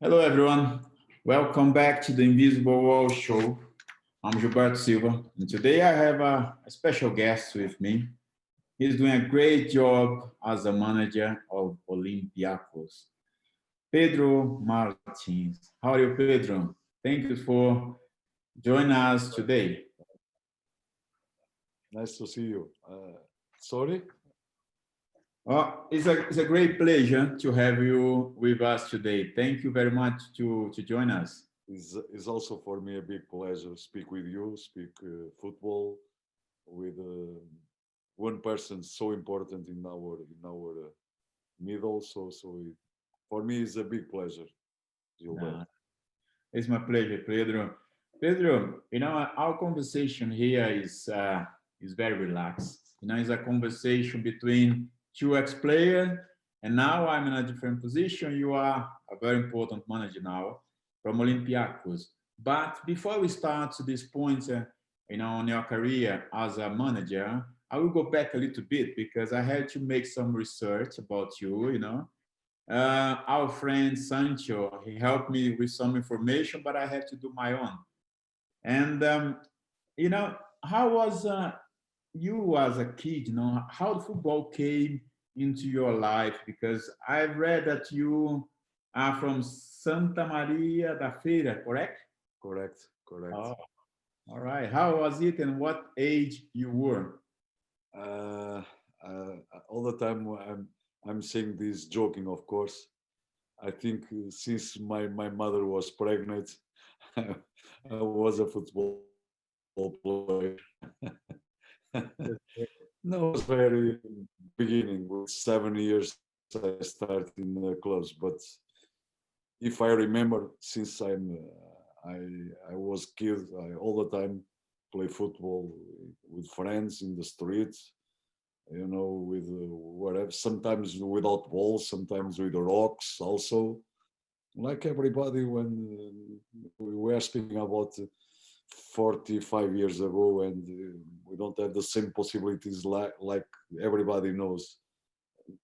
Hello, everyone. Welcome back to the Invisible Wall Show. I'm Gilberto Silva, and today I have a special guest with me. He's doing a great job as a manager of Olympiacos. Pedro Martins. How are you, Pedro? Thank you for joining us today. Nice to see you. Sorry? It's a great pleasure to have you with us today. Thank you very much to join us. It's also for me a big pleasure speak with you, speak football with one person so important in our middle. For me, it's a big pleasure, Gilberto. It's my pleasure, Pedro. Pedro, our conversation here is very relaxed. It's a conversation between two ex-players, and now I'm in a different position. You are a very important manager now from Olympiacos. But before we start to this point, on your career as a manager, I will go back a little bit because I had to make some research about you. Our friend Sancho, he helped me with some information, but I had to do my own. And how was you as a kid? How the football came into your life? Because I've read that you are from Santa Maria da Feira, correct? Correct. Oh, all right. How was it, and what age you were? Uh, all the time I'm saying this joking, of course. I think since my mother was pregnant, I was a football player. No, it was very beginning. With 7 years, I started in the clubs. But if I remember, since I was kid, I all the time play football with friends in the streets. With whatever. Sometimes without balls, sometimes with rocks. Also, like everybody, when we were speaking about 45 years ago, and we don't have the same possibilities like everybody knows.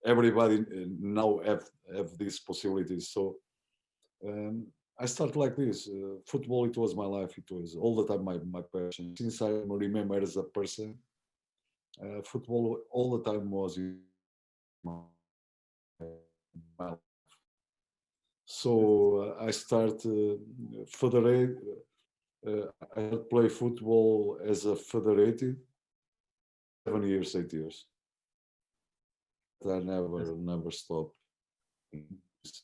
Everybody now have these possibilities. So I started like this. Football, it was my life. It was all the time my passion. Since I remember as a person, football all the time was in my life. So I started federate. I had play football as a federated 7 years, 8 years. I never stopped.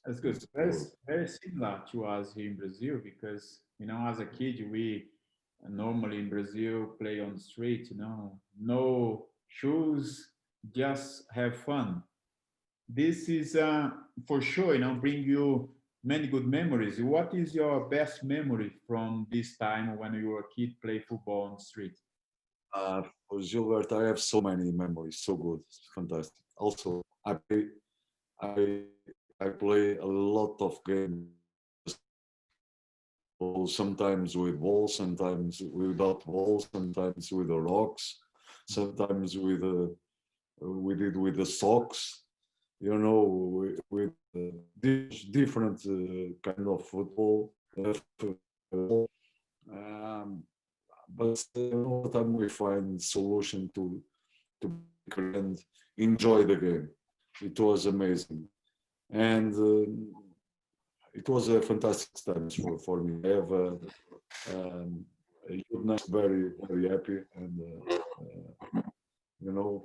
That's good. Very similar to us here in Brazil because, as a kid, we normally in Brazil play on the street, no shoes, just have fun. This is for sure, bring you many good memories. What is your best memory from this time when you were a kid, play football on the street? For Gilbert, I have so many memories, so good, fantastic. Also, I I play a lot of games, sometimes with balls, sometimes without balls, sometimes with the rocks, sometimes we did with the socks, with different kind of football. Um, but all the time we find solution to and enjoy the game. It was amazing, and it was a fantastic time for me. I have a good night, very happy, and it was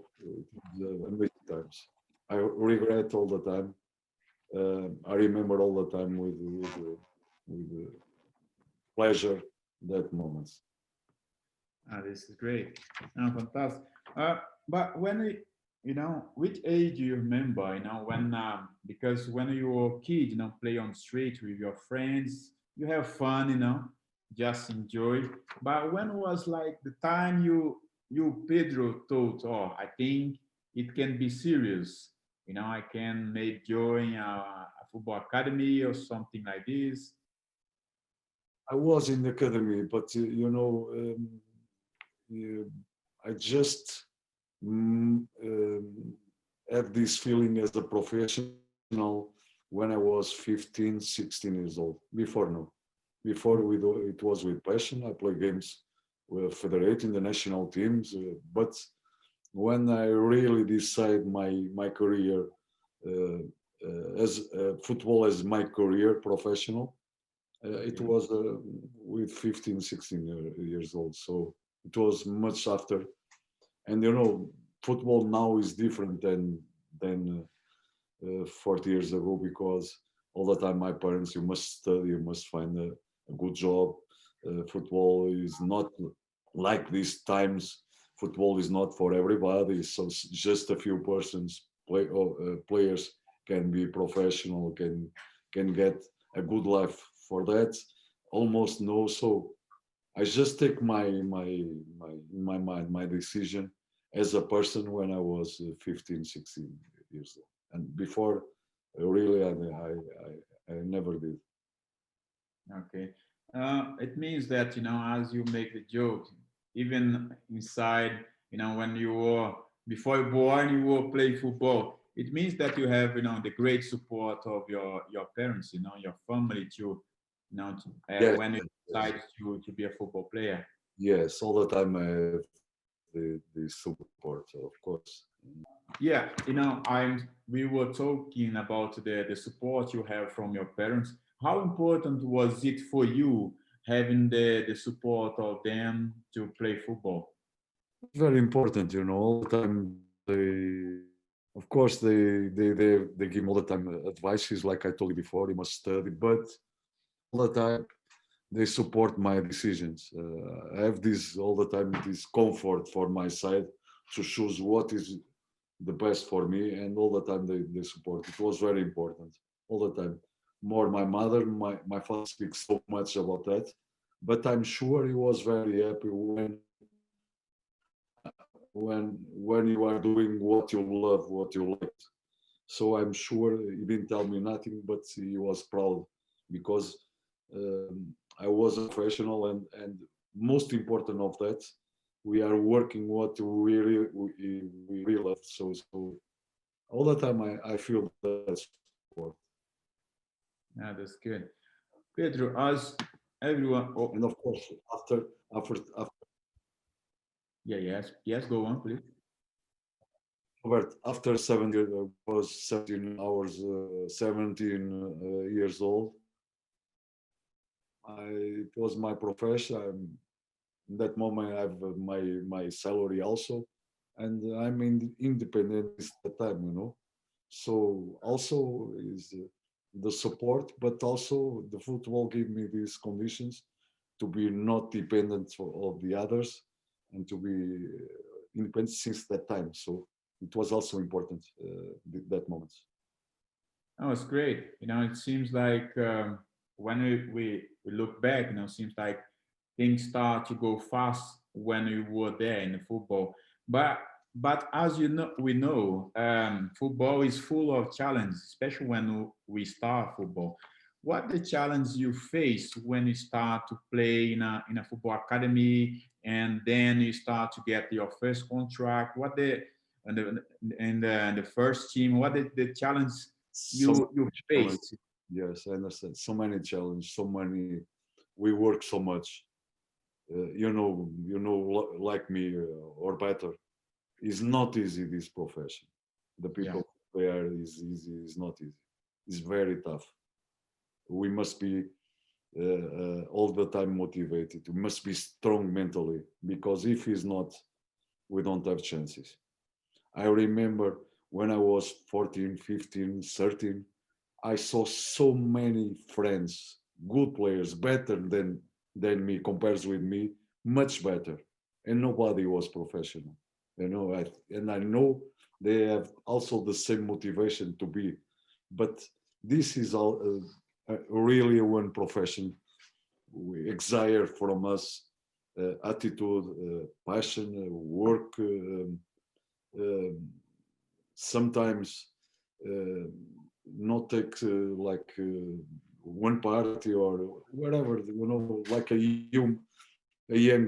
amazing times. I regret all the time. I remember all the time with pleasure that moments. This is great. Fantastic. But when which age do you remember? When because when you were a kid, play on the street with your friends, you have fun, just enjoy. But when was like the time you Pedro thought, oh, I think it can be serious. I can maybe join a football academy or something like this. I was in the academy, but I just have this feeling as a professional when I was 15, 16 years old. Before, no. Before it was with passion. I play games with federating the national teams, but when I really decide my career uh, as football as my career professional, it Okay. was with 15, 16 years old. So it was much after. And football now is different than 40 years ago, because all the time my parents, you must study, you must find a good job. Football is not like these times. Football is not for everybody. So just a few persons, players can be professional, can get a good life for that. Almost no. So I just take my mind, my decision as a person when I was 15, 16 years old. And before, really, I never did. Okay. It means that, as you make the joke, even inside, when you were, before you born, you were play football. It means that you have, the great support of your parents, your family to, Yes, when you yes, decide to be a football player. yes. All the time I have the support, of course. Yeah, we were talking about the support you have from your parents. How important was it for you having the support of them to play football? Very important, all the time of course they give me all the time advices, like I told you before, you must study, but all the time they support my decisions. I have this all the time, this comfort for my side to choose what is the best for me, and all the time they support. It was very important all the time. More my mother, my father speaks so much about that, but I'm sure he was very happy when you are doing what you love, what you like. So I'm sure he didn't tell me nothing, but he was proud, because I was a professional, and most important of that, we are working what we really love. So all the time I feel that support. Yeah, that's good. Pedro, as everyone, oh, And of course, after yeah, yes, go on, please. Robert, after 7 years, I was 17 hours, 17 years old. It was my profession. In that moment, I have my salary also, and I'm independent at the time. So also is the support, but also the football gave me these conditions to be not dependent of the others, and to be independent since that time. So it was also important, that moment. Oh, it's great. It seems like when we look back, seems like things start to go fast when you were there in the football. But but as we know, football is full of challenges, especially when we start football. What the challenge you face when you start to play in a football academy, and then you start to get your first contract? What the and the and the first team? What the challenge So you many challenge. faced? Yes, I understand. So many challenge, so many. We work so much. Like me, or better. It's not easy, this profession. The Yeah. people there is easy. Is not easy. It's very tough. We must be all the time motivated. We must be strong mentally, because if it's not, we don't have chances. I remember when I was 14, 15, 13, I saw so many friends, good players, better than me, compares with me, much better, and nobody was professional. And I know they have also the same motivation to be, but this is all really one profession we exile from us, attitude, passion, work. Um, Sometimes uh, not take like one party or whatever, like a young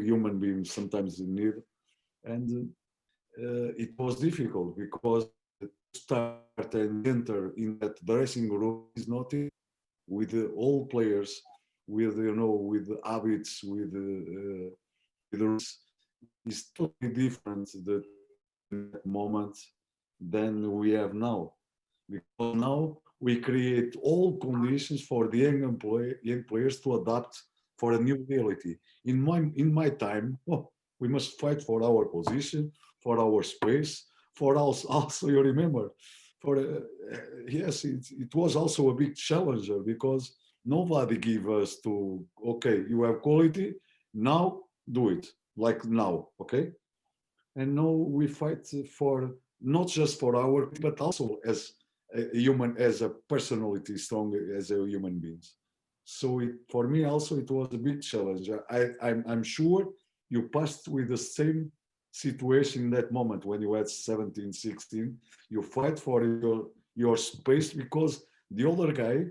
human being sometimes in need. And it was difficult, because start and enter in that dressing room is not it. With all players, with with the habits, with the rules, is totally different that moment than we have now. Because now we create all conditions for the young players to adapt for a new reality. In my time, oh, we must fight for our position, for our space, for us. Also, you remember, for yes, it was also a big challenger because nobody give us to okay, you have quality, now do it like now, okay, and now we fight for not just for our but also as a human, as a personality, strong as a human beings. So for me also it was a big challenge. I'm sure you passed with the same situation in that moment when you had 17, 16. You fight for your space because the other guy,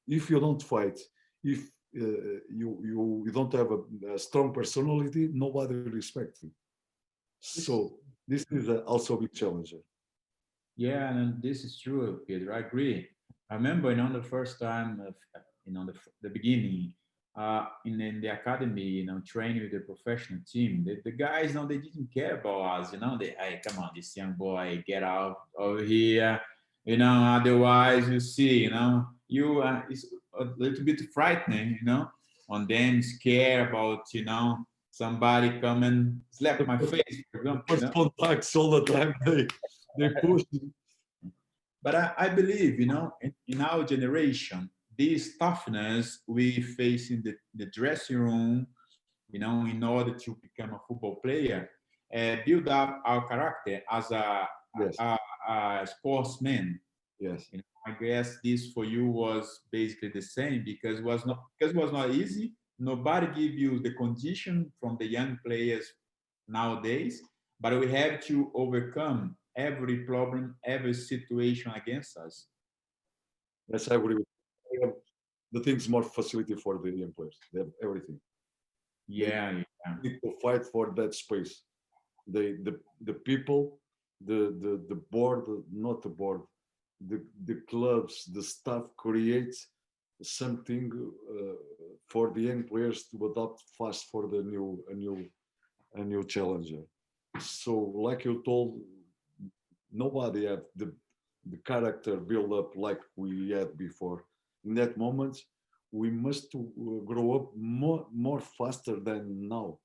if you don't fight, if you don't have a strong personality, nobody respects you. So this is also a big challenge. Yeah, and this is true, Pedro. I agree. I remember, the first time, the beginning, in the academy, training with the professional team, the guys, they didn't care about us. They, hey, come on, this young boy, get out over here. Otherwise, you see, you it's a little bit frightening, on them, scared about, somebody come and slap my face, for The example, first contacts all the time they push. But I believe, in our generation, this toughness we face in the dressing room, in order to become a football player, build up our character as Yes, a sportsman. yes, I guess this for you was basically the same because it was not easy. Nobody give you the condition from the young players nowadays, but we have to overcome every problem, every situation against us. yes. I agree. They have the things more facility for the young players. They have everything. They Yeah, yeah, need to fight for that space. The people, the board, not the board, the clubs, the staff creates something for the young players to adapt fast for the new a new challenger. So, like you told, nobody had the character build up like we had before. In that moment, we must to grow up more faster than now.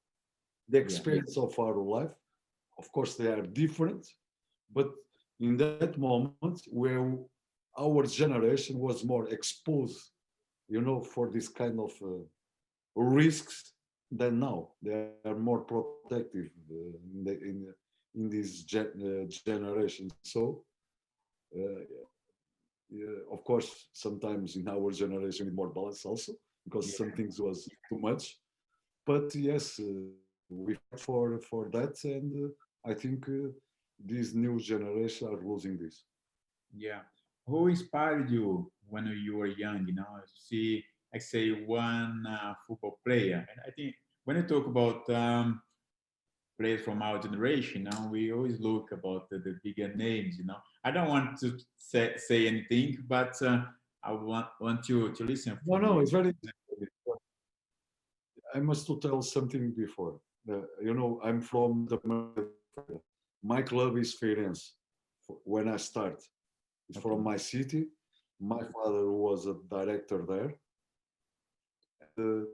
The yeah, experience of our life, of course, they are different, but in that moment where our generation was more exposed, for this kind of risks than now. They are more protective in this generation. So, of course, sometimes in our generation with more balance also, because some yeah. things was too much. But yes, we fight for that, and I think these new generation are losing this. Yeah. Who inspired you when you were young? See, I say one football player, and I think when you talk about players from our generation, we always look about the bigger names. I don't want to say anything, but I want you to listen No, from no, you. it's very. I must to tell something before. I'm from the. My club is Firenze. When I start, it's Okay. from my city. My father was a director there. Uh,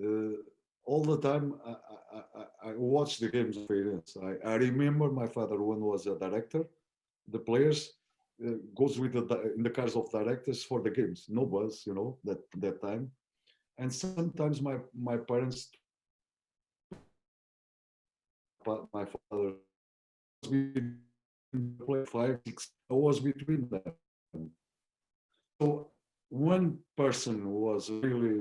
uh, all the time, I watch the games of Firenze. I remember my father when was a director. The players goes with in the cars of directors for the games. No bus, that time. And sometimes my parents, my father play 5, 6 hours between them. So one person was really,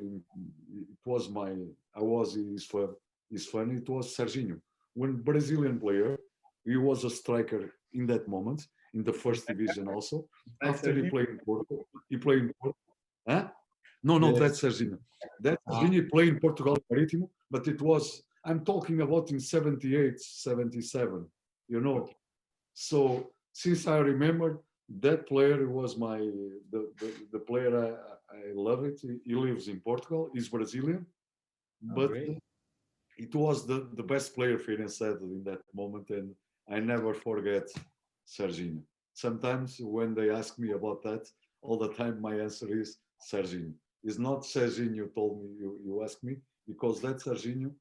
it was my, I was his fan, it was Serginho. One Brazilian player, he was a striker in that moment, in the first division also. That's After he Serginho? played in Portugal, he played in Portugal. Huh? No, no, Yes. that's Serginho. That Ah, Serginho played in Portugal Marítimo, but it was, I'm talking about in 78, 77, you know. okay. So since I remember, that player was the player I love it. He lives in Portugal. He's Brazilian, Oh, but great. it was the best player Feirense had in that moment, and I never forget Serginho. Sometimes when they ask me about that, all the time my answer is Serginho. It's not Serginho told me you ask me, because that Serginho,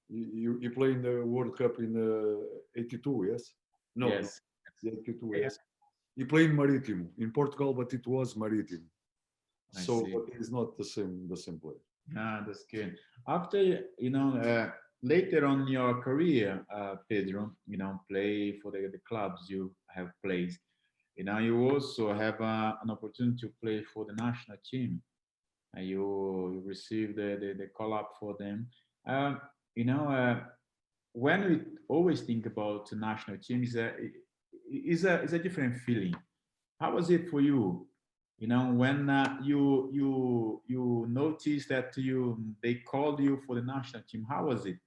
you play in the World Cup in 82, yes? No, no, Yes. the 82, Yeah, yes. He played in Marítimo in Portugal, but it was Marítimo. I So, see. but it's not the same player. Ah, that's good. After, later on in your career, Pedro, play for the clubs you have played. You also have an opportunity to play for the national team. You receive the call up for them. Um, you know, when we always think about the national team, is a different feeling. How was it for you? When you noticed that they called you for the national team. How was it?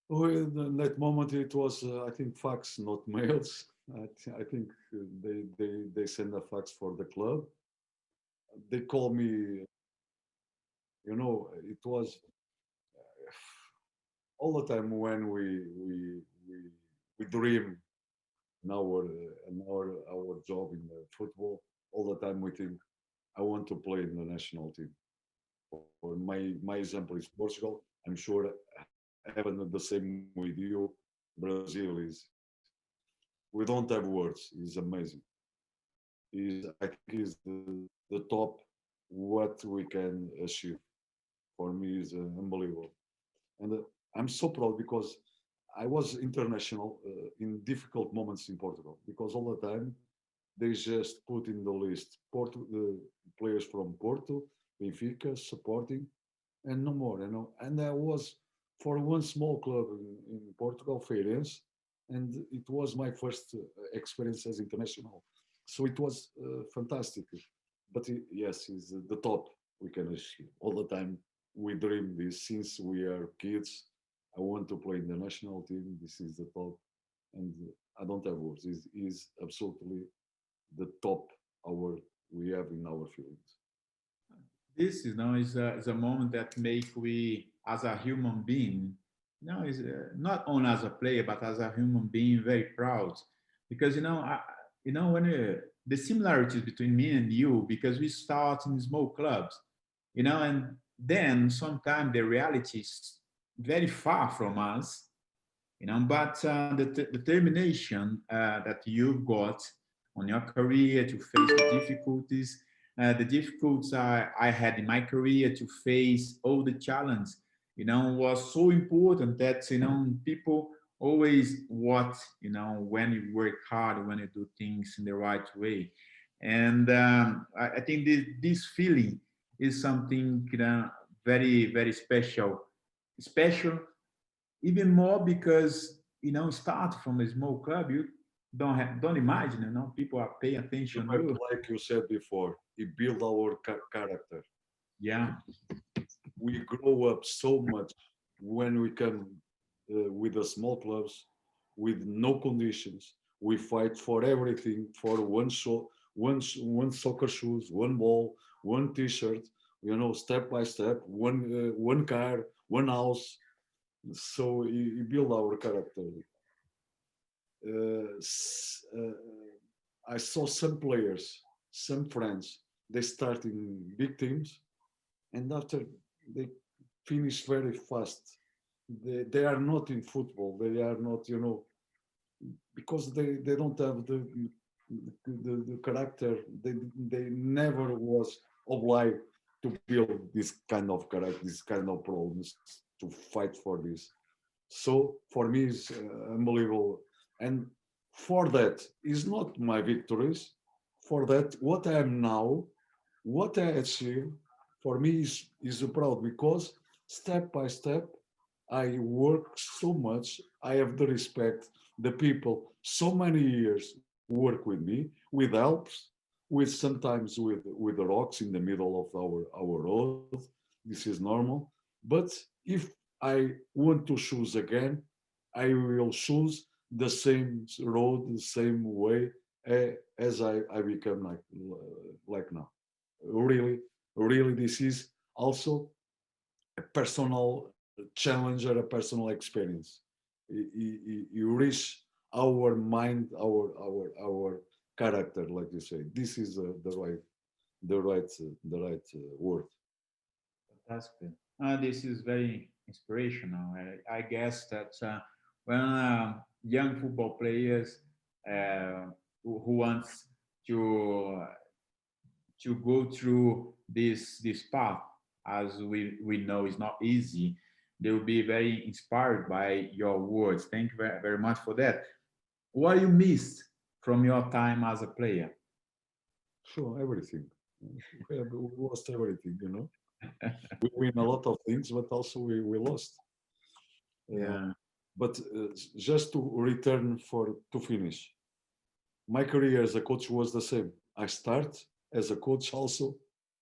Oh, in that moment, it was, I think, fax, not mails. I think they send a fax for the club. They call me, it was all the time when we dream in our job in the football. All the time we think, I want to play in the national team. Or my example is Portugal. I'm sure having the same with you. Brazil is, we don't have words. It's amazing. Is I think is the top what we can achieve. For me is unbelievable, and I'm so proud because I was international in difficult moments in Portugal, because all the time they just put in the list the players from Porto, Benfica, Sporting, and no more, And I was for one small club in Portugal, Feirense, and it was my first experience as international. So it was fantastic. But yes, it's the top we can achieve. All the time we dream this since we are kids. I want to play in the national team. This is the top, and I don't have words. It is absolutely the top our we have in our feelings. This is a moment that make we as a human being, is not only as a player but as a human being very proud, because when the similarities between me and you, because we start in small clubs, and then sometimes the reality is very far from us, but the determination that you've got on your career to face the difficulties I had in my career to face all the challenges, was so important that, people always what, when you work hard, when you do things in the right way. And I think this feeling is something, very, very special, even more because start from a small club. You don't imagine, people are paying attention to But you. like you said before, it build our character. Yeah, We grow up so much when we come with the small clubs, with no conditions. We fight for everything, for one soccer shoes, one ball, one T-shirt. Step by step, one car, one house. So you build our character. Uh, s- uh, I saw some players, some friends. They start in big teams, and after they finish very fast. They are not in football. They are not, because they don't have the character. They never was obliged to build this kind of character, this kind of problems to fight for this. So for me, it's unbelievable. And for that is not my victories. For that, what I am now, what I achieve, for me is proud, because step by step, I work so much. I have the respect. The people, so many years work with me, with helps, with sometimes with the rocks in the middle of our road. This is normal. But if I want to choose again, I will choose the same road, the same way as I become like now. Really, really, this is also a personal challenge or a personal experience. You reach our mind, our character, like you say. This is the right word. Fantastic. This is very inspirational. I guess that when young football players who wants to go through this path, as we know, is not easy. They will be very inspired by your words. Thank you very, very much for that. What you missed from your time as a player? Sure, everything. We lost everything. We win a lot of things, but also we lost. Uh, Yeah, but just to return to finish, my career as a coach was the same. I start as a coach also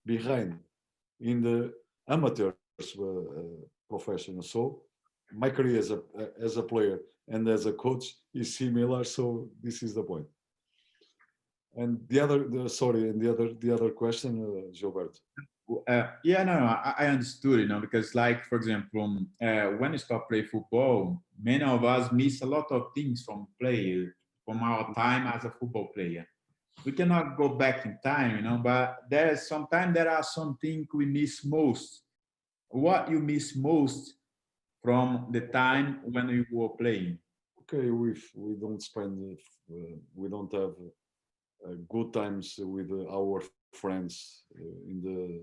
behind in the amateurs profession. So my career as a player and as a coach is similar. So this is the point. And the other question, Gilberto. yeah, no, I understood, because, like, for example, when you stop play football, many of us miss a lot of things from our time as a football player. We cannot go back in time, but sometimes there are some things we miss most. What you miss most from the time when you were playing? Okay, we don't have good times with our friends in the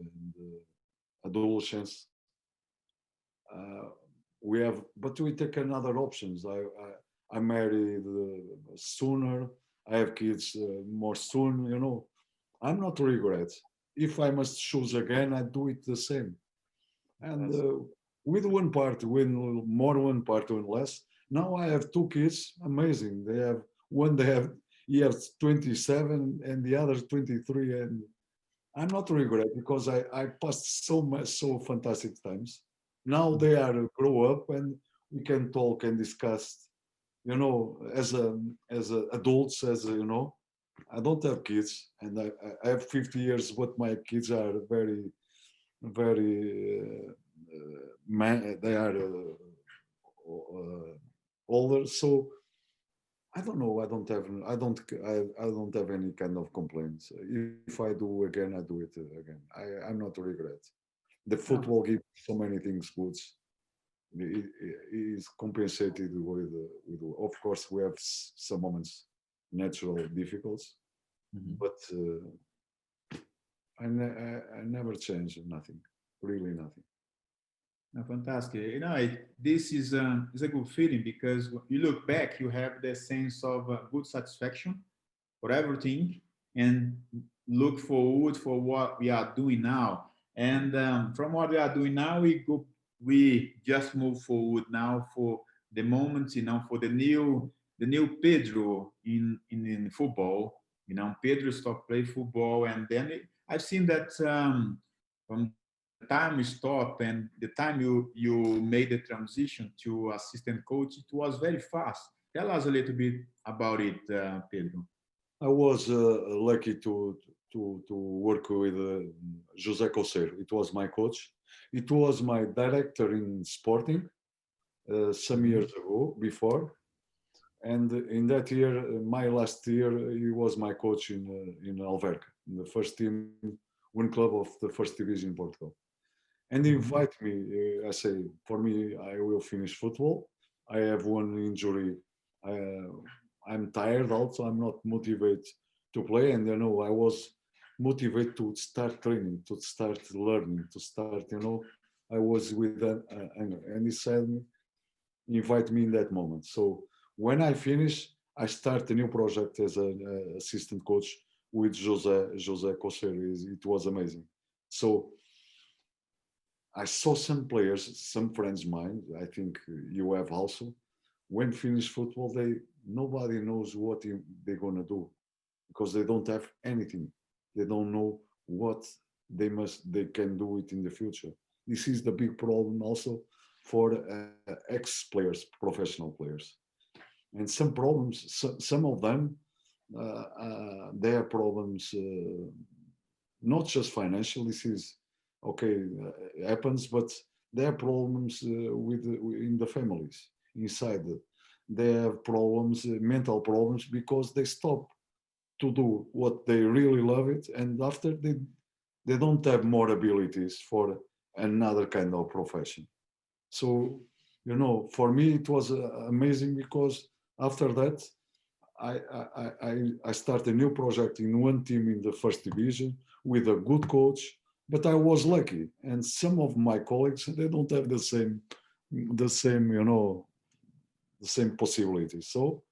adolescence. Uh, but we take another options. I married sooner. I have kids more soon. I'm not regret. If I must choose again, I do it the same. And Yes. with one part, win more, one part, win less. Now I have two kids. Amazing. He has 27 and the other 23, and I'm not regret because I passed so much, so fantastic times. Now they are grow up and we can talk and discuss. As adults, I don't have kids and I have 50 years, but my kids are very, very, they are older. So I don't know. I don't have any kind of complaints. If I do again, I do it again. I'm not regret. The No, football gives so many things good. It is compensated with. Of course, we have some moments, natural difficulties, mhm. but I never change nothing. Really nothing. No, fantastic. This is a good feeling because when you look back, you have the sense of good satisfaction for everything and look forward for what we are doing now. And from what we are doing now, we just move forward now for the moment, for the new Pedro in football. Pedro stopped play football, and then I've seen that from the time you stop and the time you made the transition to assistant coach, it was very fast. Tell us a little bit about it, Pedro. I was lucky to work with José Coceiro. It was my coach. It was my director in Sporting some Mhm. years ago before, and in that year, my last year, he was my coach in Alverca, in the first team, one club of the first division in Portugal. And he Mhm. invite me. I say, for me, I will finish football. I have one injury. I, I'm tired. Also, I'm not motivated to play. And I was motivated to start training, to start learning, to start. I was with and he said, invite me in that moment. So when I finish, I start a new project as an assistant coach with Jose Coser. It was amazing. So I saw some players, some friends of mine. I think you have also. When finish football, nobody knows what they're gonna do because they don't have anything. They don't know what they can do it in the future. This is the big problem also for ex players, professional players. and some problems, some of them, their problems, not just financial. This is okay, happens, but there are problems in the families inside. They have problems, mental problems, because they stop to do what they really love it, and after they don't have more abilities for another kind of profession. So, for me it was amazing, because after that I start a new project in one team in the first division with a good coach. But I was lucky, and some of my colleagues, they don't have the same the same possibilities. So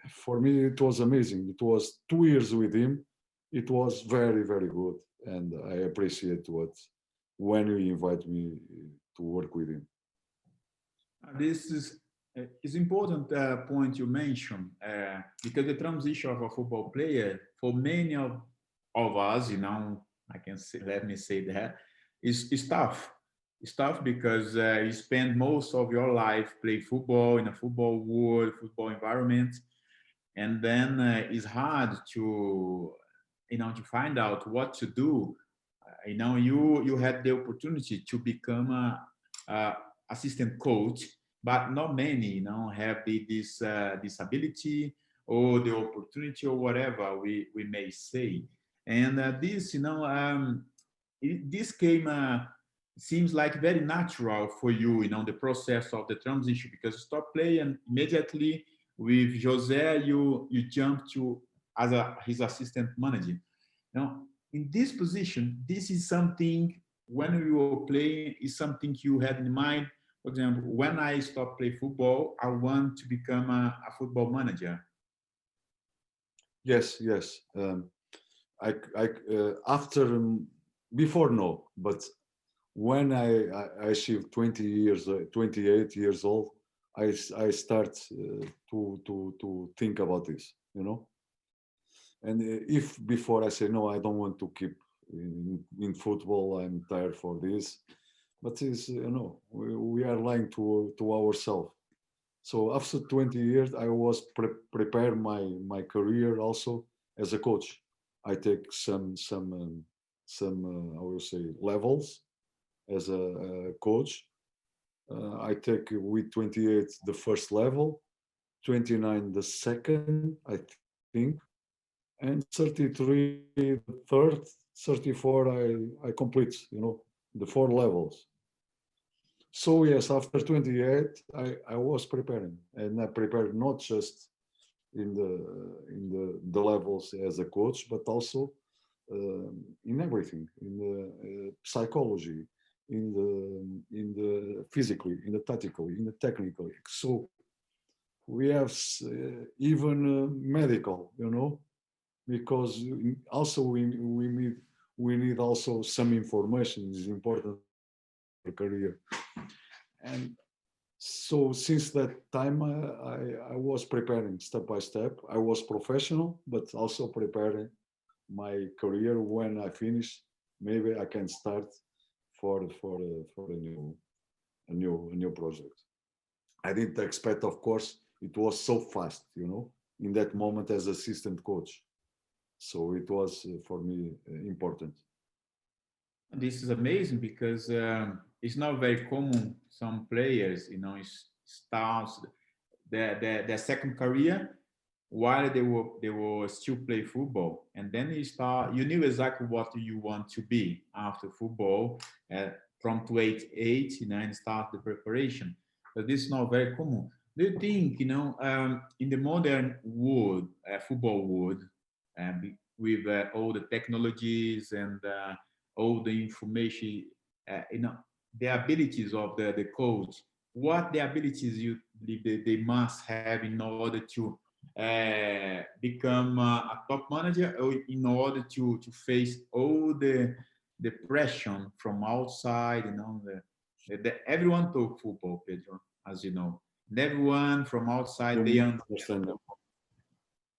for me it was amazing. It was 2 years with him. It was very, very good, and I appreciate when he invite me to work with him. This is important point you mentioned, because the transition of a football player for many of us, I can say, let me say that, is tough. It's tough because you spend most of your life play football in a football world, football environment, and then it's hard to find out what to do. You had the opportunity to become a assistant coach, but not many have this ability or the opportunity or whatever we may say. And this came seems like very natural for you, the process of the transition, because you stop playing immediately with Jose, you jump to as his assistant manager. Now, in this position, this is something when you were playing is something you had in mind. For example, when I stop playing football, I want to become a football manager. Yes, yes. I after before, no, but when I achieved 28 years old, I start to think about this, And if before I say no, I don't want to keep in football, I'm tired for this. But we are lying to ourselves. So after 20 years, I was prepare my career also as a coach. I take some I will say levels as a coach. I take with 28 the first level, 29 the second, I think, and 33 the third, 34 I complete, the 4 levels. So yes, after 28, I was preparing, and I prepared not just in the levels as a coach, but also in everything, in the psychology, in the physically, in the tactically, in the technically. So we have even medical, because also we need also some information is important for career. And so since that time, I was preparing step by step. I was professional, but also preparing my career. When I finish, maybe I can start for a new project. I didn't expect, of course, it was so fast, in that moment as assistant coach. So it was for me important. This is amazing because it's not very common. Some players, starts their second career while they were still play football, and then you knew exactly what you want to be after football. From 28, and start the preparation. But this is not very common. Do you think, in the modern world, football world, with all the technologies and all the information, the abilities of the coach, what the abilities you believe they must have in order to become a top manager, or in order to face all the pressure from outside, everyone talk football, Pedro, as you know. And everyone from outside, they You understand. understand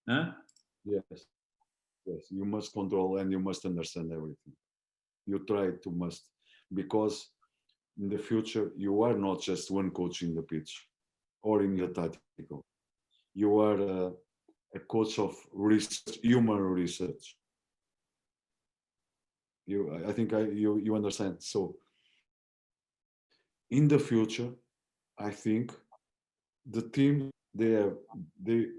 that? Huh? Yes, yes. You must control and you must understand everything. You try to must, because in the future you are not just one coach in the pitch or in the tactical. you are a coach of research, human research. I think you understand. So in the future, I think the team they have the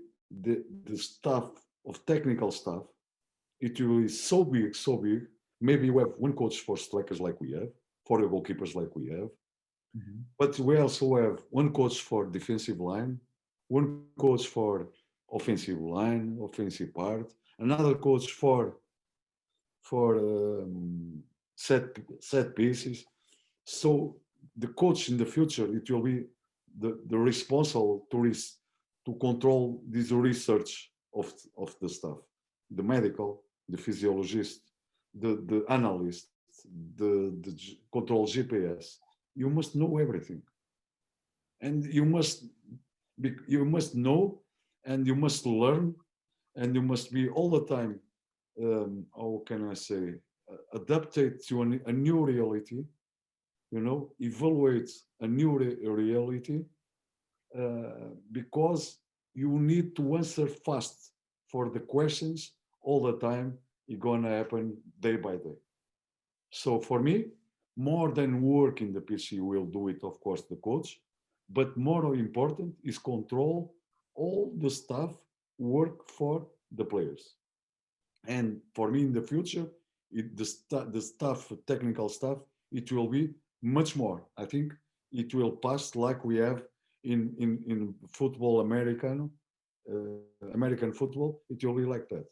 staff of technical staff, it will be so big, so big. Maybe you have one coach for strikers like we have, for the goalkeepers like we have, but we also have one coach for defensive line, one coach for offensive line, offensive part, another coach for set pieces. So the coach in the future, it will be the responsible to control this research of the stuff, the medical, the physiologist, the analyst, the control GPS. You must know everything, and you must know, and you must learn, and you must be all the time. How can I say? Adapted to a new reality. Evaluate a new reality because you need to answer fast for the questions all the time. It's gonna happen day by day. So for me, more than work in the PC will do it, of course, the coach, but more important is control all the staff work for the players. And for me in the future, the staff, technical staff, it will be much more. I think it will pass like we have in football, American football. It will be like that.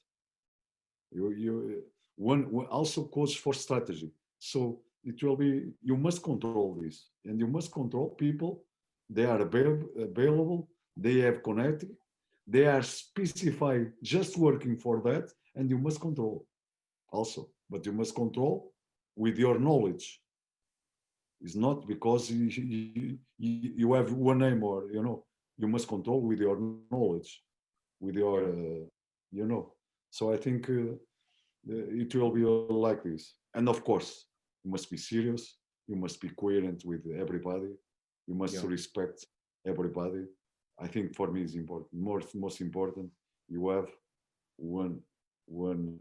One also coach for strategy. So it will be, you must control this, and you must control people. They are available. They have connected. They are specified just working for that, and you must control also. But you must control with your knowledge. It's not because you have one name, or you must control with your knowledge, with your So I think it will be like this. And of course, you must be serious. You must be coherent with everybody. You must respect everybody. I think for me is important. Most important, you have one one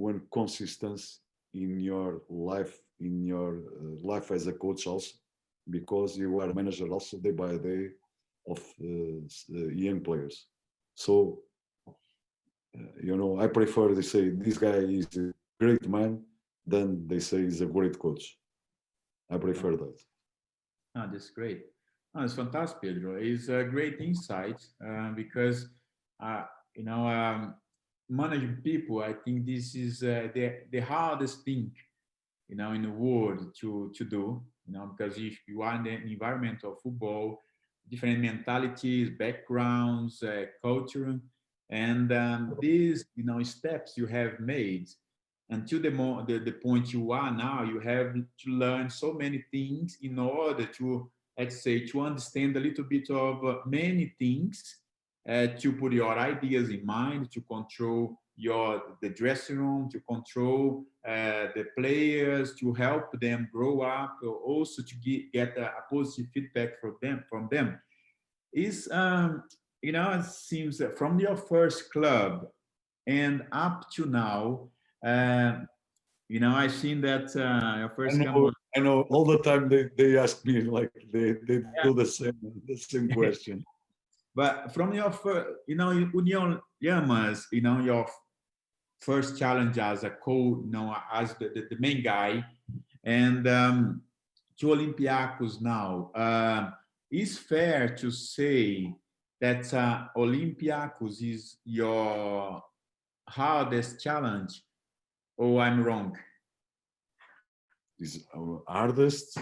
one consistency in your life as a coach also, because you are a manager also day by day of young players. So I prefer they say this guy is a great man than they say he's a great coach. I prefer that. Oh, that's great. Oh, it's fantastic, Pedro. It's a great insight because, uh, you know, um, managing people, I think this is the hardest thing, in the world to do, because if you are in the environment of football, different mentalities, backgrounds, culture, and these, steps you have made until the point you are now, you have to learn so many things in order to, let's say, to understand a little bit of many things, to put your ideas in mind, to control the dressing room, to control the players, to help them grow up, or also to get a positive feedback from them. Is it seems that from your first club and up to now, uh, I've seen that your I first club know, was. I know. All the time they ask me, like they do the same question. But from your first, Union Llamas, your first challenge as a as the main guy, and to Olympiacos now, is fair to say that Olympiacos is your hardest challenge, or I'm wrong? Is our hardest,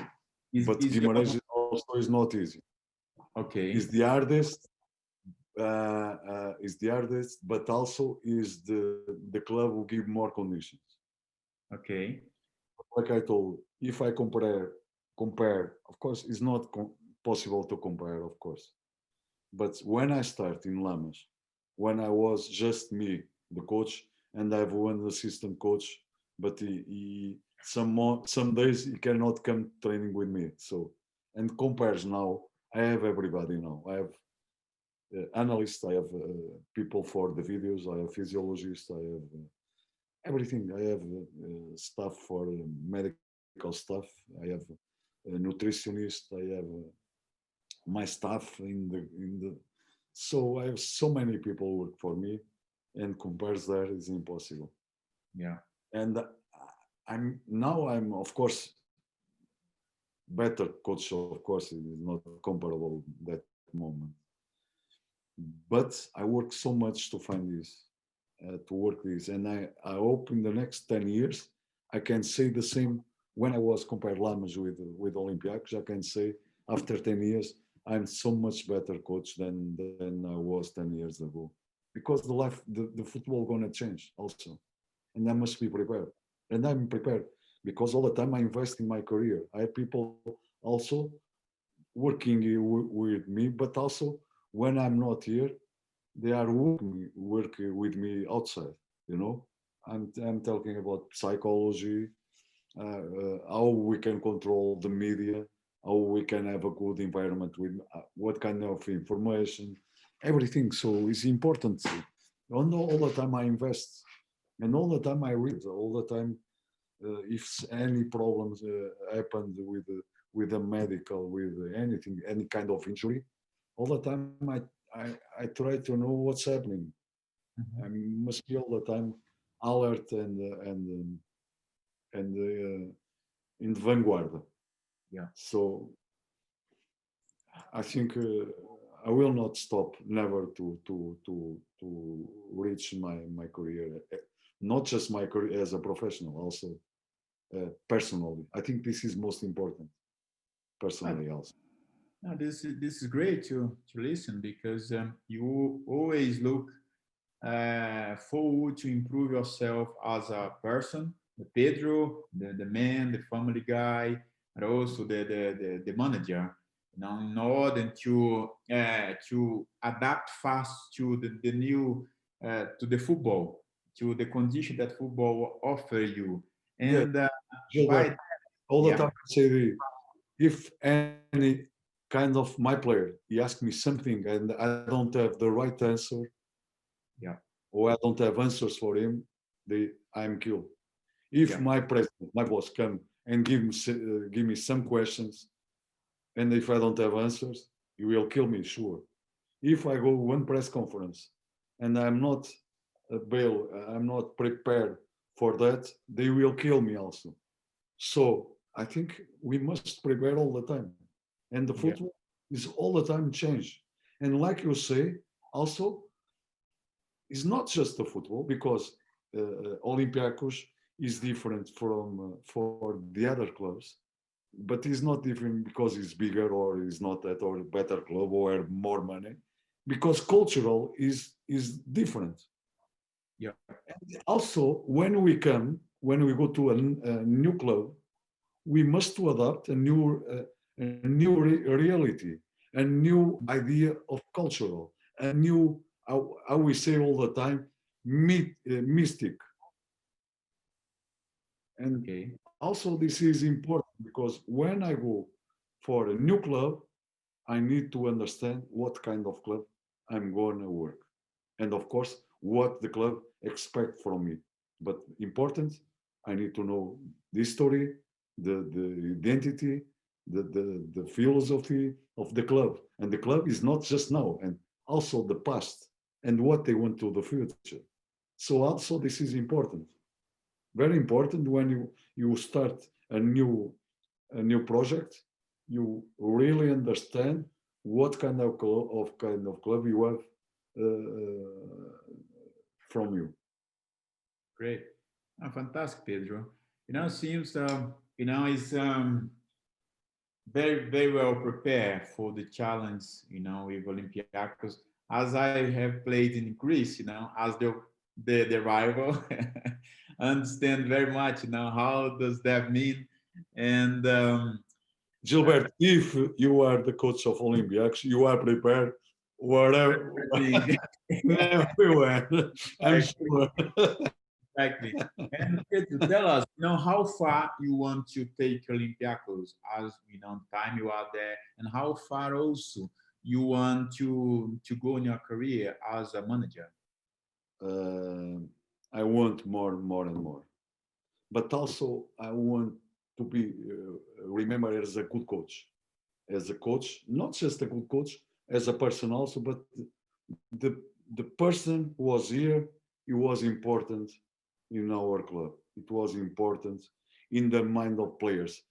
but Is your Guimarães also is not easy. okay? Is the hardest, but also is the club who give more conditions. Okay. Like I told, if I compare, of course, it's not possible to compare, of course. But when I start in Lamas, when I was just me, the coach, and I have one assistant coach, but some days he cannot come training with me. So, and compares now, I have everybody now. I have analysts, I have people for the videos, I have physiologists, I have everything. I have staff for medical stuff. I have a nutritionist. I have my staff in the. So I have so many people work for me, and compares there is impossible. Yeah. And I'm of course better coach. Of course, it is not comparable that moment. But I work so much to find this, to work this, and I hope in the next 10 years I can say the same. When I was compared Lamas with Olympiacos, I can say after 10 years I'm so much better coach than I was 10 years ago, because the football gonna change also, and I must be prepared, and I'm prepared because all the time I invest in my career. I have people also working with me, but also when I'm not here, they are working with me outside. You know, I'm talking about psychology, how we can control the media, how we can have a good environment with what kind of information, everything. So it's important. All the time I invest, and all the time I read, all the time if any problems happened with the medical, with anything, any kind of injury, all the time I try to know what's happening. I must be all the time alert and in the vanguard. Yeah. So I think I will not stop never to reach my career, not just my career as a professional, also personally. I think this is most important. Personally, also. No, this is great to listen, because you always look forward to improve yourself as a person, the Pedro, the man, the family guy, and also the manager. In order to adapt fast to the new to the football, to the condition that football offer you, Yeah, and Gilbert, by all the yeah, time I say if any kind of my player he asks me something and I don't have the right answer, yeah, or I don't have answers for him, I'm killed. If yeah, my president, my boss, come and give me some questions, and if I don't have answers, he will kill me, sure. If I go one press conference and I'm not prepared for that, they will kill me also. So I think we must prepare all the time, and the yeah, football is all the time change. And like you say, also it's not just the football, because Olympiacos is different from for the other clubs, but it's not different because it's bigger or it's not that or better club or more money, because cultural is different. yeah, And also, when we go to a new club, we must to adapt a new reality, a new idea of cultural, a new how we say all the time mystic. And okay, also this is important because when I go for a new club, I need to understand what kind of club I'm going to work, and of course what the club expect from me. But important, I need to know the history, the identity, the philosophy of the club, and the club is not just now, and also the past and what they want to the future. So also this is important, very important. When you start a new project, you really understand what kind of club you have from you. great. Fantastic, Pedro. Seems is very well prepared for the challenge, with Olympiacos. As I have played in Greece, as the rival, understand very much, how does that mean? And Gilbert, if you are the coach of Olympiacos, you are prepared whatever, everything. everywhere. I'm Exactly. sure. Exactly. And Pedro, tell us, how far you want to take Olympiacos, as time you are there, and how far also you want to go in your career as a manager? Uh, I want more, more and more. But also, I want to be remembered as a good coach. As a coach, not just a good coach, as a person also, but the the person who was here, he was important in our club. It was important in the mind of players.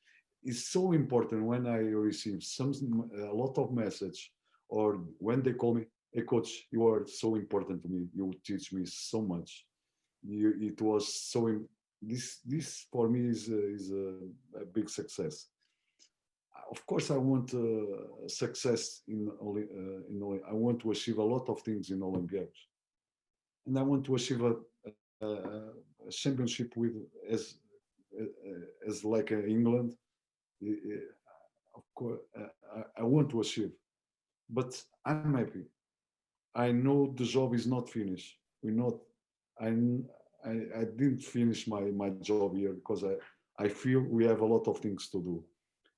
It's so important when I receive a lot of message, or when they call me, hey coach, you are so important to me. You teach me so much. It was so this for me is a big success. Of course, I want success I want to achieve a lot of things in Olympiacos, and I want to achieve a championship with as like England. Of course, I want to achieve, but I'm happy. I know the job is not finished. We're not. I I didn't finish my job here because I feel we have a lot of things to do,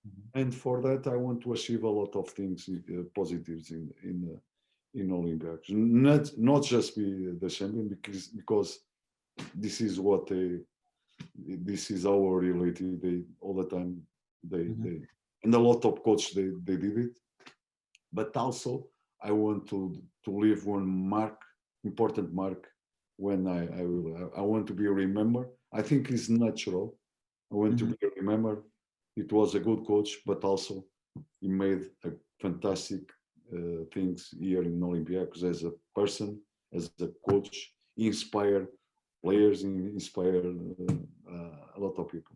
Mhm. and for that I want to achieve a lot of things positives in Olympics. Not just be the champion because this is what this is our reality. They all the time Mhm. they and a lot of coach they did it, but also I want to leave one mark, important mark, when I want to be remembered. I think it's natural. I want to Mhm. be remembered. It was a good coach, but also he made a fantastic things here in Olympiacos as a person, as a coach. He inspired players, he inspired a lot of people.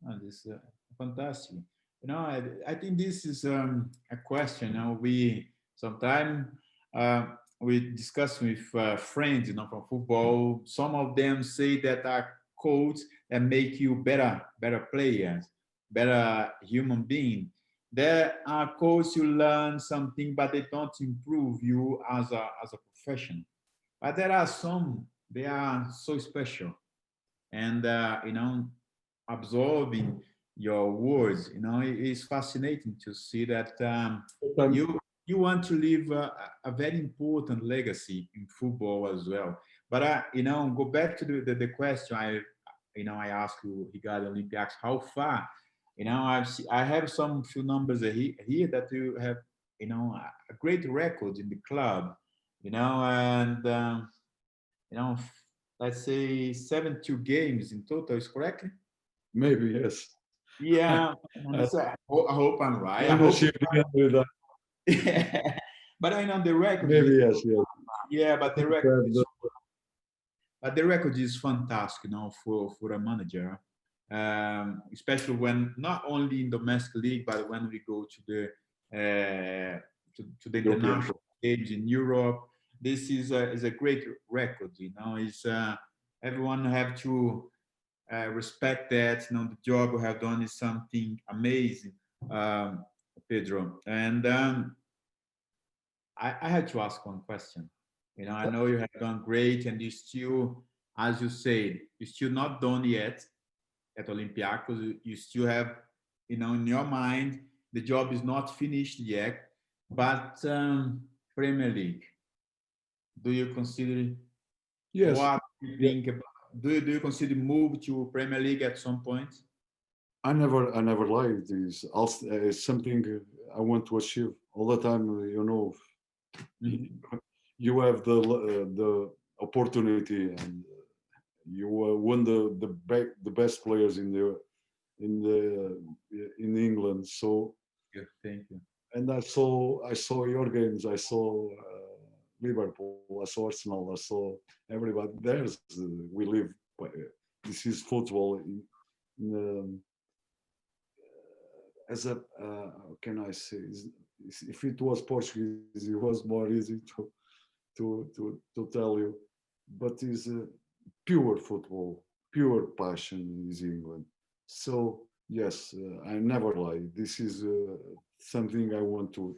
Oh, this fantastic. I think this is a question. We sometimes uh, we discuss with friends, from football. Some of them say that are codes that make you better players, better human being. There are codes you learn something, but they don't improve you as a professional. But there are some they are so special, and absorbing your words. It's fascinating to see that Um, you want to leave a very important legacy in football as well. But go back to the question I asked you regarding Olympiacos. How far? I have some few numbers here that you have a great record in the club. And you know, let's say 72 games in total is correct? maybe yes. Yeah, I I hope I'm right. I don't hope, achieve with that. but I know the record is, Maybe yes, yes. yeah, The but the record is fantastic, for a manager, especially when not only in domestic league, but when we go to the European international games in Europe. This is a great record. It's everyone have to respect that. The job we have done is something amazing, um, Pedro. And I had to ask one question. I know you have done great, and you still, as you said, you're still not done yet at Olympiacos. You still have, in your mind, the job is not finished yet. But Premier League, do you consider yes, what you yeah. think about? Do you consider move to Premier League at some point? I never lie. This also something I want to achieve all the time. Mhm. You have the opportunity, and you won the best players in the in England. So, Yeah, thank you. and I saw your games. I saw Liverpool. I saw Arsenal. I saw everybody. We live. This is football. As a how can I say? If it was Portuguese, it was more easy to tell you, but it's pure football, pure passion is England. So yes, I never lie. This is something I want to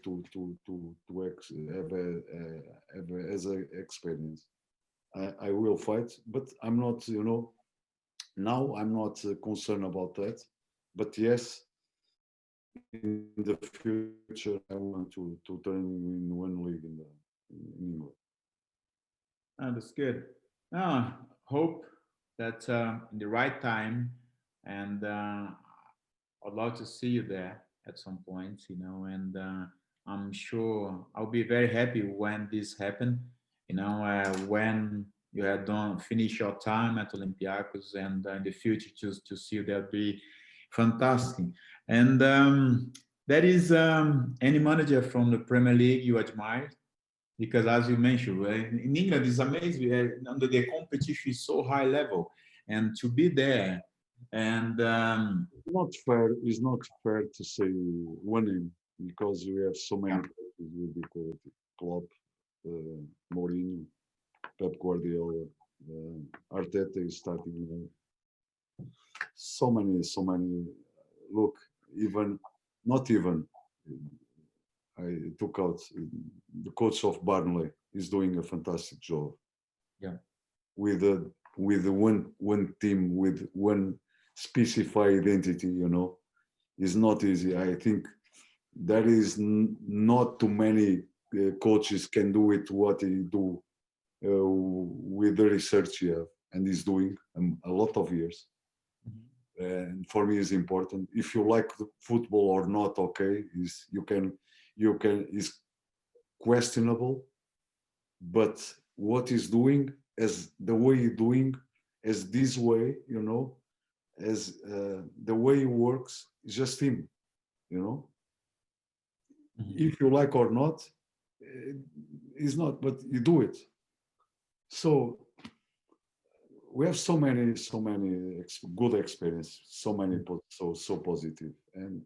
have as an experience. I will fight, but I'm not. Now I'm not concerned about that. But yes, in the future I want to train in one league in England. That's good. Hope that in the right time, and I'd love to see you there at some point, and I'm sure I'll be very happy when this happen, when you have done finish your time at Olympiacos and in the future to see you, that'll be fantastic. And there is any manager from the Premier League you admire? Because as you mentioned, in England it's amazing. Under the competition is so high level, and to be there, and Not fair. It's not fair to say winning because we have so many players with the quality. Klopp, Mourinho, Pep Guardiola, Arteta is starting now. So many. Look, even not even. I took out the coach of Burnley is doing a fantastic job yeah, with one team with one specified identity. Is not easy. I think there is not too many coaches can do it what he do with the research he have and he's doing a lot of years. And for me is important. If you like the football or not, okay, is you can is questionable, but what he's doing as the way he's doing as this way, as the way he works is just him, you know. If you like or not, it's not, but you do it. So we have so many good experience, so many so positive, and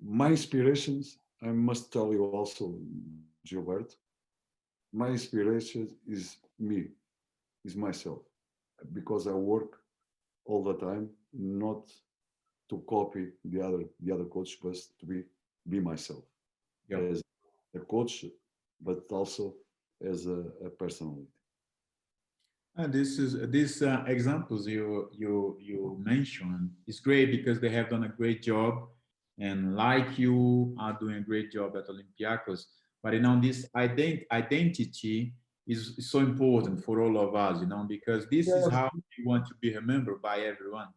my inspirations. I must tell you also, Gilberto, my inspiration is me, is myself, because I work all the time, not to copy the other coach, but to be myself as a coach, but also as a personality. And this is these examples you mentioned is great because they have done a great job, and like you are doing a great job at Olympiacos. But this identity is so important for all of us, because this is Yes, how you want to be remembered by everyone.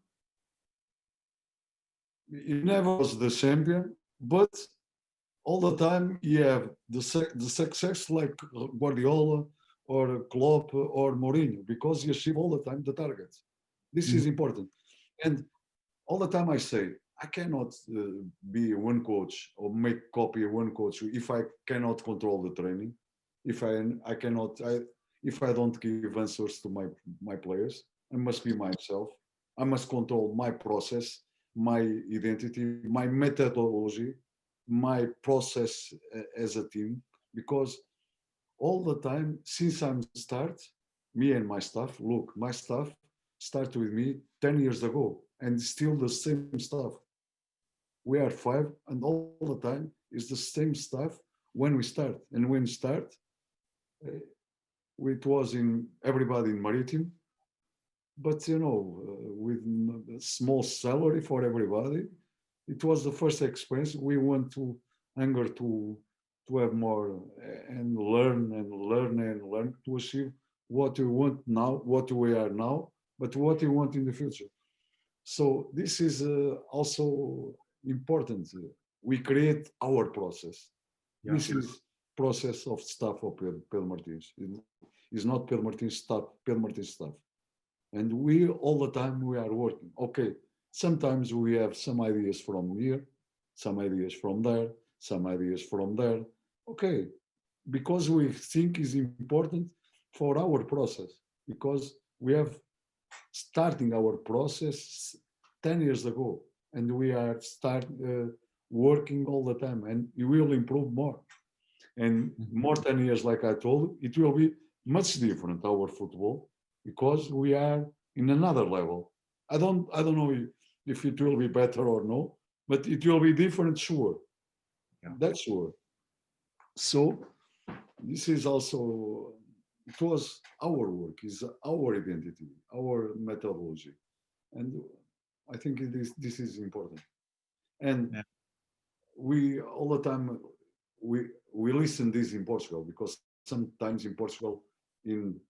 he never was the champion, but all the time you have the success like Guardiola or Klopp or Mourinho because you achieve all the time the targets. This is important. And all the time I say, I cannot be one coach or make copy one coach if I cannot control the training, if I cannot, if I don't give answers to my players. I must be myself. I must control my process, my identity, my methodology, my process as a team, because all the time since I'm start, me and my staff, look, my staff started with me 10 years ago and still the same stuff. We are five and all the time is the same stuff when we start. And when we start, it was in everybody in Maritime, but with a small salary for everybody. It was the first experience. We want to hunger to have more and learn and learn and learn to achieve what we want now, what we are now, but what we want in the future. So this is also important. We create our process. Yeah. This is process of staff of Pedro Martins. It's not Pedro Martins staff, Pedro Martins staff. And we all the time we are working. Okay, sometimes we have some ideas from here, some ideas from there, some ideas from there. Okay, because we think is important for our process, because we have starting our process 10 years ago, and we are working all the time, and we will improve more. And more 10 years, like I told you, it will be much different, our football, because we are in another level. I don't know if it will be better or no, but it will be different, sure. Yeah. That's sure. So this is also, it was our work, is our identity, our methodology. And I think this is important. And Yeah. we all the time we listen this in Portugal because sometimes in Portugal, in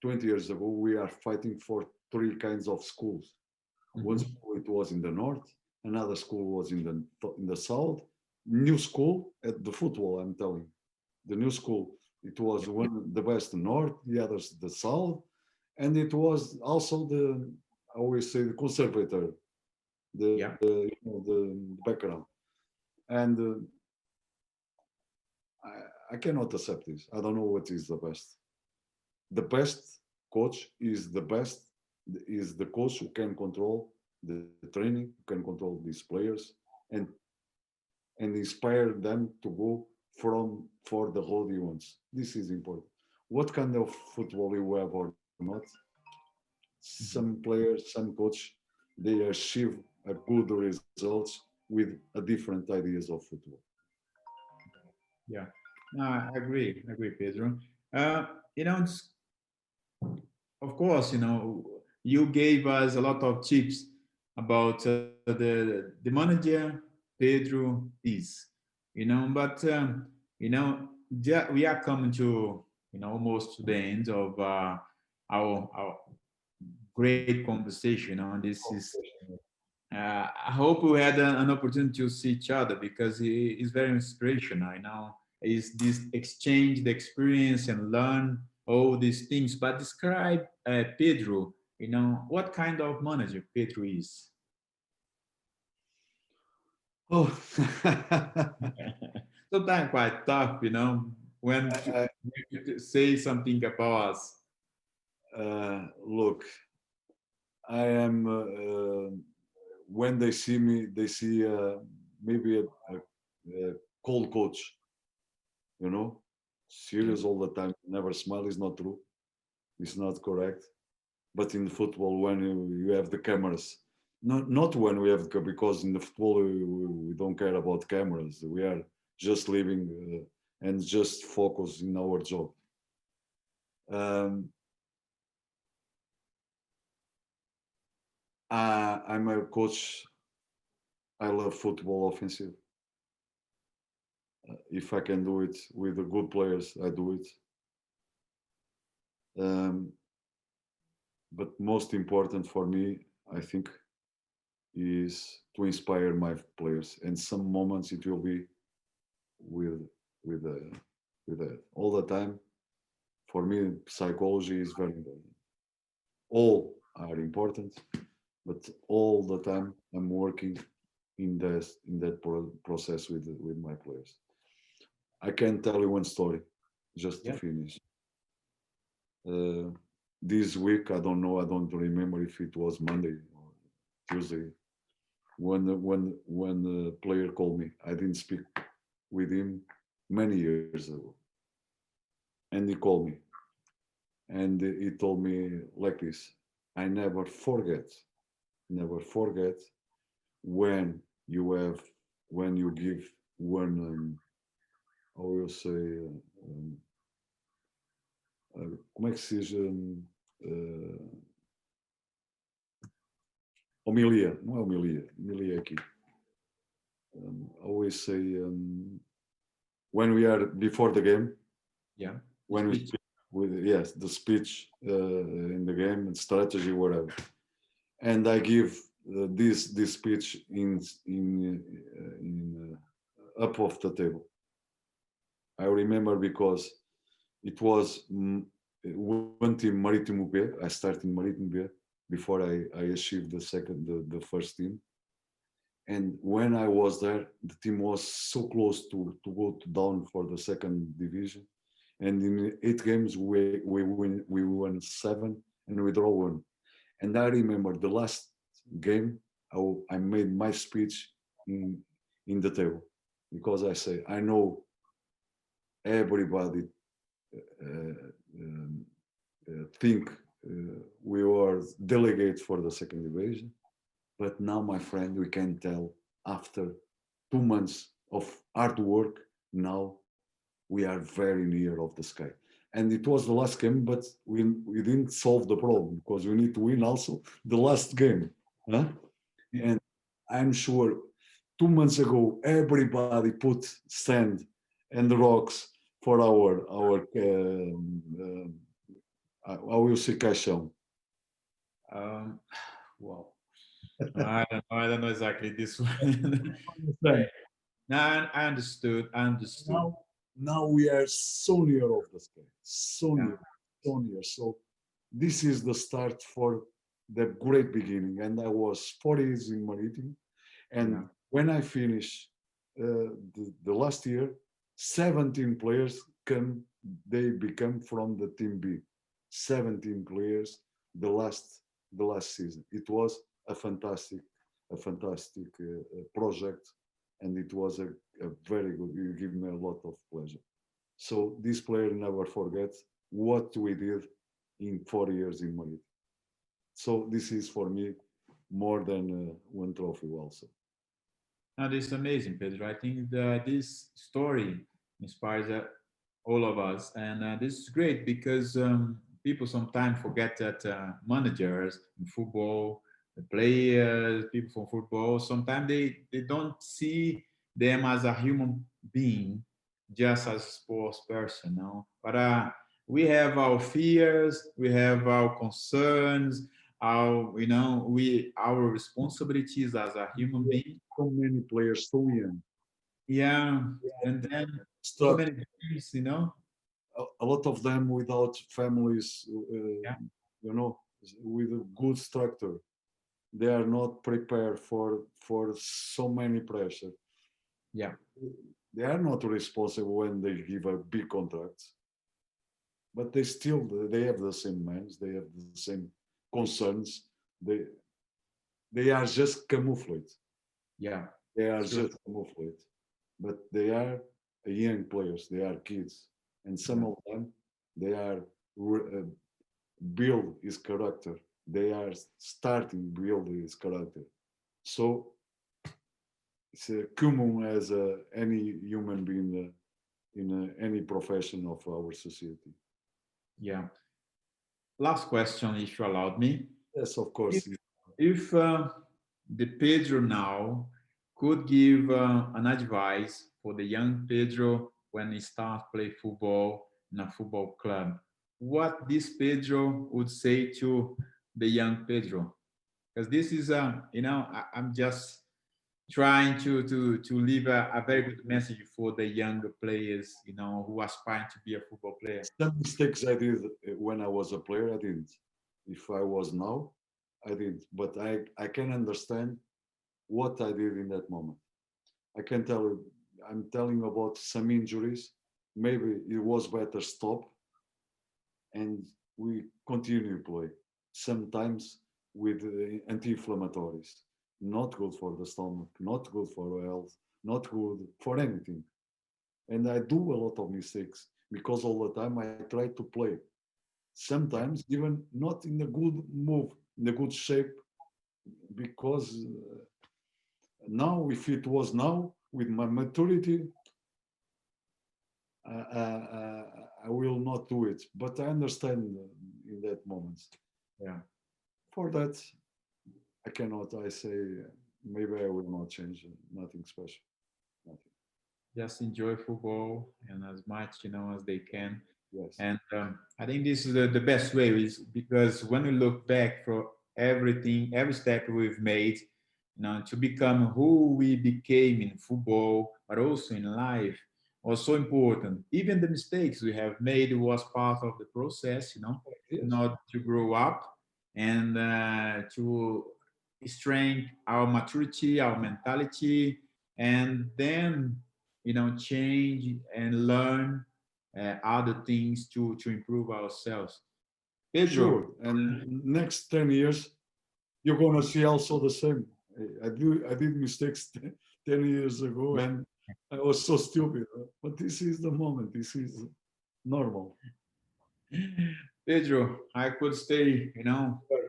20 years ago, we are fighting for three kinds of schools. One Mhm. school it was in the north, another school was in the south. New school at the football, I'm telling. The new school it was one the best north, the others the south, and it was also the I always say the conservator, Yeah. the background. And I cannot accept this. I don't know what is the best. The best coach is the best is the coach who can control the training, who can control these players, and inspire them to go from for the road he wants. This is important. What kind of football you have or not, some Mhm. players, some coach, they achieve a good results with a different ideas of football. Yeah. No, I agree. I agree, Pedro. Uh, it's, of course, you gave us a lot of tips about the manager Pedro is, but we are coming to almost to the end of our great conversation. This is I hope we had an opportunity to see each other because it's very inspirational. Is this exchange the experience and learn all these things. But describe Pedro. What kind of manager Pedro is. Oh, Sometimes quite tough, when I, to say something about us. look, I am. When they see me, they see maybe a cold coach. You know, Yeah. serious all the time. Never smile is not true. It's not correct. But in football, when you have the cameras, not when we have because in the football we don't care about cameras. We are just living and just focus in our job. Um, I'm a coach. I love football offensive. If I can do it with the good players, I do it. Um, but most important for me, I think, is to inspire my players. And some moments it will be with with uh, all the time. For me, psychology is very important. All are important, but all the time I'm working in that process with my players. I can tell you one story just to Yeah. finish. Uh, this week, I don't know, I don't remember if it was Monday or Tuesday when the player called me. I didn't speak with him many years ago, and he called me and he told me like this: I never forget when you have when you give one how eu say como é que se diz homilia, não é homilia é aqui. Always say when we are before the game, Yeah. when we Speech. speak with yes the speech in the game and strategy whatever, and I give this speech in up of the table. I remember because it was one team Marítimo B. I started in Marítimo B before I achieved the first team. And when I was there, the team was so close to go down for the second division. And in 8 games, we won 7 and we draw 1. And I remember the last game, I made my speech in, in the table because I say, I know everybody uh, um, think we were delegates for the second division. But now, my friend, we can tell after 2 months of hard work, now we are very near of the sky. And it was the last game, but we didn't solve the problem because we need to win also the last game. Huh? And I'm sure 2 months ago, everybody put sand and rocks for I will say caixão. Um, well, I don't know exactly this one. Understand? No, I understood. I understood. Now we are so near of the sky, so Yeah. near, so near. So this is the start for the great beginning. And I was 4 years in Maritime. And Yeah. when I finished the last year, 17 players they become from the team B. 17 players the last season. It was a fantastic project, and it was a very good. You give me a lot of pleasure. So this player never forgets what we did in 4 years in Madrid. So this is for me more than one trophy also. Now, this is amazing, Pedro. I think that this story inspires all of us, and this is great because people sometimes forget that managers in football, the players, people from football, sometimes they don't see them as a human being, just as a sports person. No, but we have our fears, we have our concerns, our responsibilities as a human being. So many players, so young. Yeah, and then so Struck many dreams. a lot of them without families, Yeah, with a good structure. They are not prepared for so many pressure. yeah, They are not responsible when they give a big contract, but they have the same minds, they have the same concerns. They are just camouflage. yeah. They are Sure. just camouflage, but they are young players. They are kids, and some Yeah, of them they are build his character. They are starting build his character. So it's common as any human being in any profession of our society. yeah. Last question, if you allowed me. Yes, of If, course. if the Pedro now could give an advice for the young Pedro when he starts play football in a football club, what this Pedro would say to the young Pedro? Because this is, I'm just trying to leave a very good message for the younger players, who aspire to be a football player. Some mistakes I did when I was a player, I didn't. If I was now, I didn't. But I can understand what I did in that moment. I can tell you, I'm telling you about some injuries. Maybe it was better stop and we continue play. Sometimes with anti-inflammatories. Not good for the stomach, not good for health, not good for anything. And I do a lot of mistakes because all the time I try to play. Sometimes even not in a good move, in a good shape, because now, if it was now with my maturity, I will not do it. But I understand in that moment. Yeah. For that, I cannot. I say maybe I will not change. Nothing special. Nothing. Just enjoy football and as much as they can. Yes. And I think this is the best way, is because when we look back for everything, every step we've made, to become who we became in football, but also in life, was so important. Even the mistakes we have made was part of the process, Yes. not to grow up and to strengthen our maturity, our mentality, and then change and learn other things to improve ourselves. Sure. Pedro, And next 10 years, you're gonna see also the same. I did mistakes 10 years ago, and I was so stupid. But this is the moment. This is normal. Pedro, I could stay,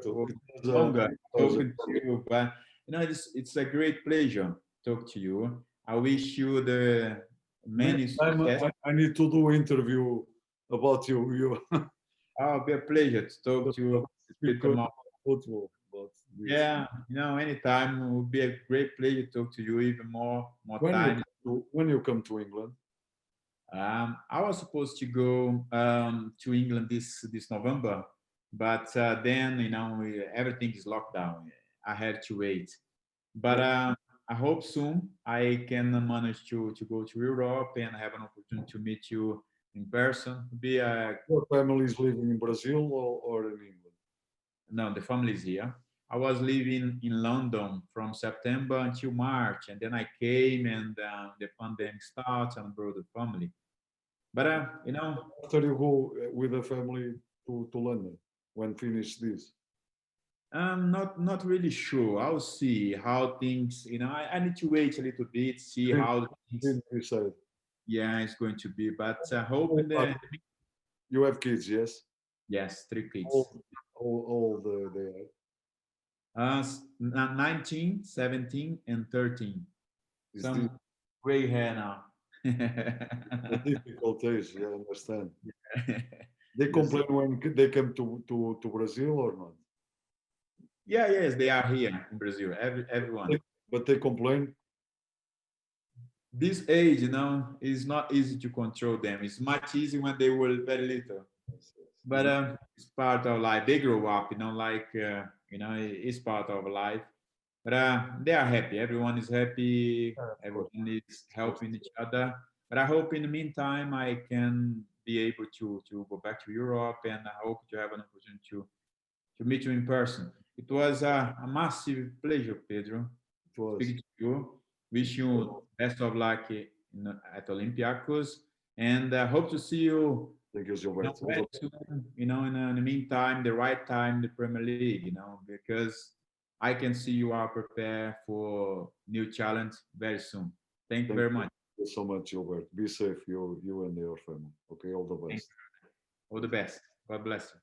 for longer talking to you, but it's a great pleasure to talk to you. I wish you the many Next time success. I need to do interview about you. It'll be a pleasure to talk to you. Speak Pedro. football, but Yeah, anytime it would be a great pleasure to talk to you even more time. When you come to England, I was supposed to go to England this November, but then everything is locked down. I had to wait, but your, I hope soon I can manage to go to Europe and have an opportunity to meet you in person. Be a your family is living in Brazil or in England? No, the family is here. I was living in London from September until March, and then I came, and the pandemic starts, and brought the family. But After you go with the family to London, when finish this, I'm not really sure. I'll see how things. I need to wait a little bit, see didn't, how things. didn't decide. Yeah, it's going to be. But hoping Oh, that you have kids, yes? yes, three kids. All, all they are. 19, 17, and 13. Is this Some gray hair now. a difficult age? I understand. They Yes. complain when they come to Brazil or not? Yeah, yes, they are here in Brazil. Everyone. But they complain. This age, is not easy to control them. It's much easier when they were very little. But it's part of life. They grow up, it's part of life. But they are happy. Everyone is happy. Of course, Everyone is of course. helping each other. But I hope in the meantime I can be able to go back to Europe, and I hope to have an opportunity to meet you in person. It was a massive pleasure, Pedro, It was. speaking to you. Wish you best of luck at Olympiacos, and hope to see you. Thank you, Gilberto. Very soon, in the meantime, the right time, the Premier League, because I can see you are prepared for new challenge very soon. Thank you Thank very much. you so much, Gilberto. Be safe, you and your family. Okay, all the Thank best. you. All the best. God bless you.